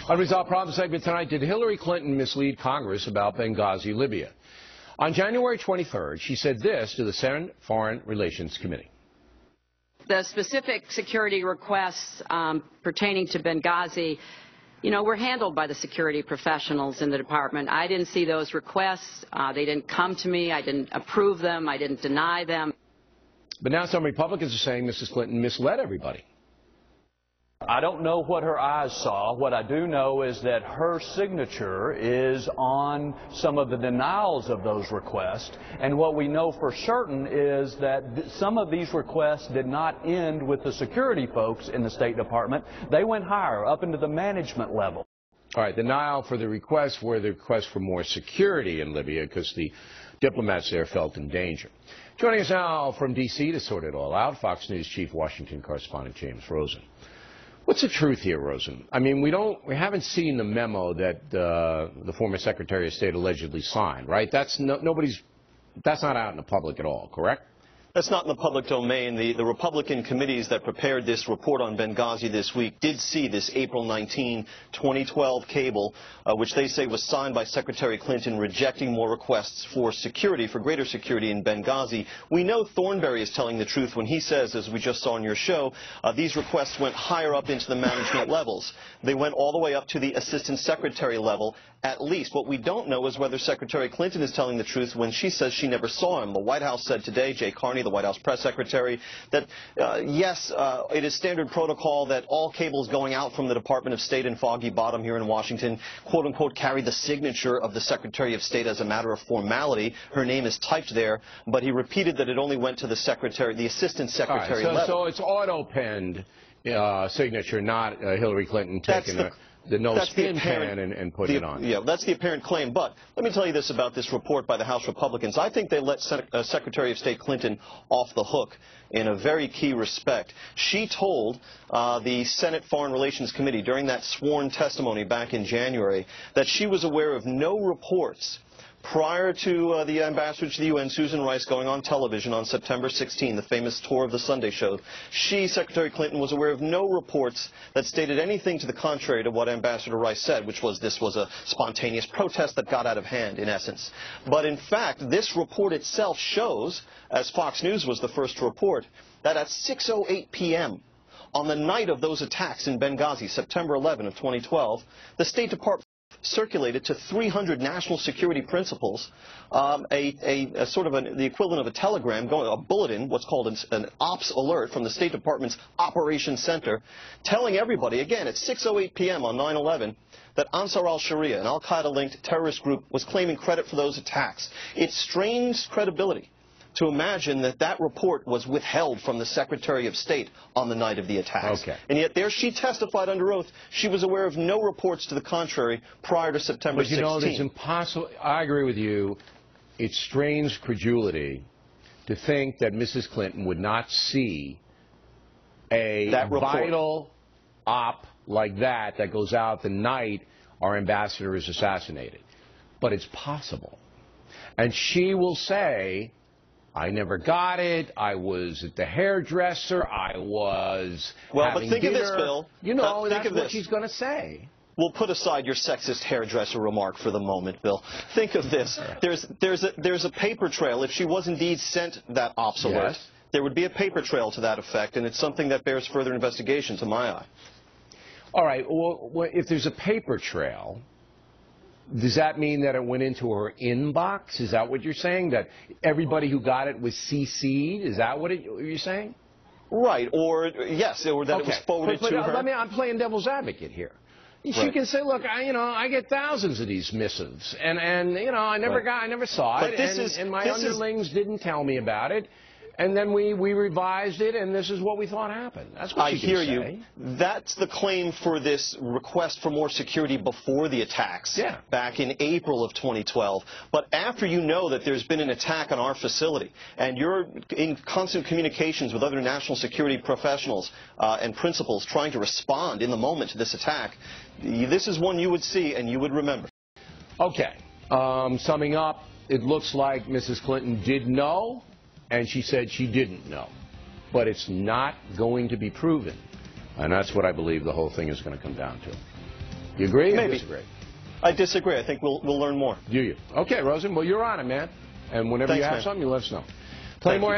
Unresolved Problem segment tonight. Did Hillary Clinton mislead Congress about Benghazi, Libya? On January 23rd, she said this to the Senate Foreign Relations Committee. The specific security requests pertaining to Benghazi, were handled by the security professionals in the department. I didn't see those requests. They didn't come to me. I didn't approve them. I didn't deny them. But now some Republicans are saying Mrs. Clinton misled everybody. I don't know what her eyes saw. What I do know is that her signature is on some of the denials of those requests. And what we know for certain is that some of these requests did not end with the security folks in the State Department. They went higher, up into the management level. All right, denial for the requests were the requests for more security in Libya because the diplomats there felt in danger. Joining us now from D.C. to sort it all out, Fox News Chief Washington Correspondent James Rosen. What's the truth here, Rosen? I mean, we haven't seen the memo that the former Secretary of State allegedly signed, right? That's not out in the public at all, correct? That's not in the public domain. The Republican committees that prepared this report on Benghazi this week did see this April 19, 2012 cable, which they say was signed by Secretary Clinton rejecting more requests for security, for greater security in Benghazi. We know Thornberry is telling the truth when he says, as we just saw on your show, these requests went higher up into the management levels. They went all the way up to the assistant secretary level, at least. What we don't know is whether Secretary Clinton is telling the truth when she says she never saw him. The White House said today, Jay Carney, the White House press secretary, that yes, it is standard protocol that all cables going out from the Department of State in Foggy Bottom here in Washington, quote unquote, carry the signature of the Secretary of State as a matter of formality. Her name is typed there, but he repeated that it only went to the secretary, the assistant secretary level. So it's auto-penned signature, not Hillary Clinton taking the no-spin pen and putting it on. Yeah, that's the apparent claim. But let me tell you this about this report by the House Republicans. I think they let Secretary of State Clinton off the hook in a very key respect. She told the Senate Foreign Relations Committee during that sworn testimony back in January that she was aware of no reports prior to the ambassador to the UN, Susan Rice, going on television on September 16, the famous tour of the Sunday show. She, Secretary Clinton, was aware of no reports that stated anything to the contrary to what Ambassador Rice said, which was this was a spontaneous protest that got out of hand, in essence. But in fact, this report itself shows, as Fox News was the first to report, that at 6:08 p.m., on the night of those attacks in Benghazi, September 11 of 2012, the State Department circulated to 300 national security principals a sort of the equivalent of a telegram, a bulletin, what's called an ops alert from the State Department's Operations Center, telling everybody, again, at 6:08 p.m. on 9/11, that Ansar al-Sharia, an al-Qaeda-linked terrorist group, was claiming credit for those attacks. It strains credibility to imagine that that report was withheld from the Secretary of State on the night of the attacks. Okay. And yet there she testified under oath she was aware of no reports to the contrary prior to September 16. But it's impossible. I agree with you. It strains credulity to think that Mrs. Clinton would not see a vital op like that goes out the night our ambassador is assassinated. But it's possible. And she will say, I never got it. I was at the hairdresser. I was having but think dinner. of this, Bill. That's what she's going to say. We'll put aside your sexist hairdresser remark for the moment, Bill. Think of this. There's a paper trail. If she was indeed sent that ops alert, there would be a paper trail to that effect, and it's something that bears further investigation to my eye. All right. Well, if there's a paper trail, does that mean that it went into her inbox? Is that what you're saying? That everybody who got it was CC'd? Is that what you're saying? Right. Or, yes, or that it was forwarded to her. I'm playing devil's advocate here. She can say, look, I get thousands of these missives, and I never saw it, and my underlings didn't tell me about it. And then we revised it, and this is what we thought happened. That's what she can say. I hear you. That's the claim for this request for more security before the attacks back in April of 2012. But after you know that there's been an attack on our facility, and you're in constant communications with other national security professionals and principals trying to respond in the moment to this attack, this is one you would see and you would remember. Okay. Summing up, it looks like Mrs. Clinton did know, and she said she didn't know. But it's not going to be proven. And that's what I believe the whole thing is going to come down to. You agree or Maybe. disagree? I disagree. I think we'll learn more. Do you? Okay, Rosen. Well, you're on it, man. And whenever Thanks, you have man. something, you let us know. Plenty more.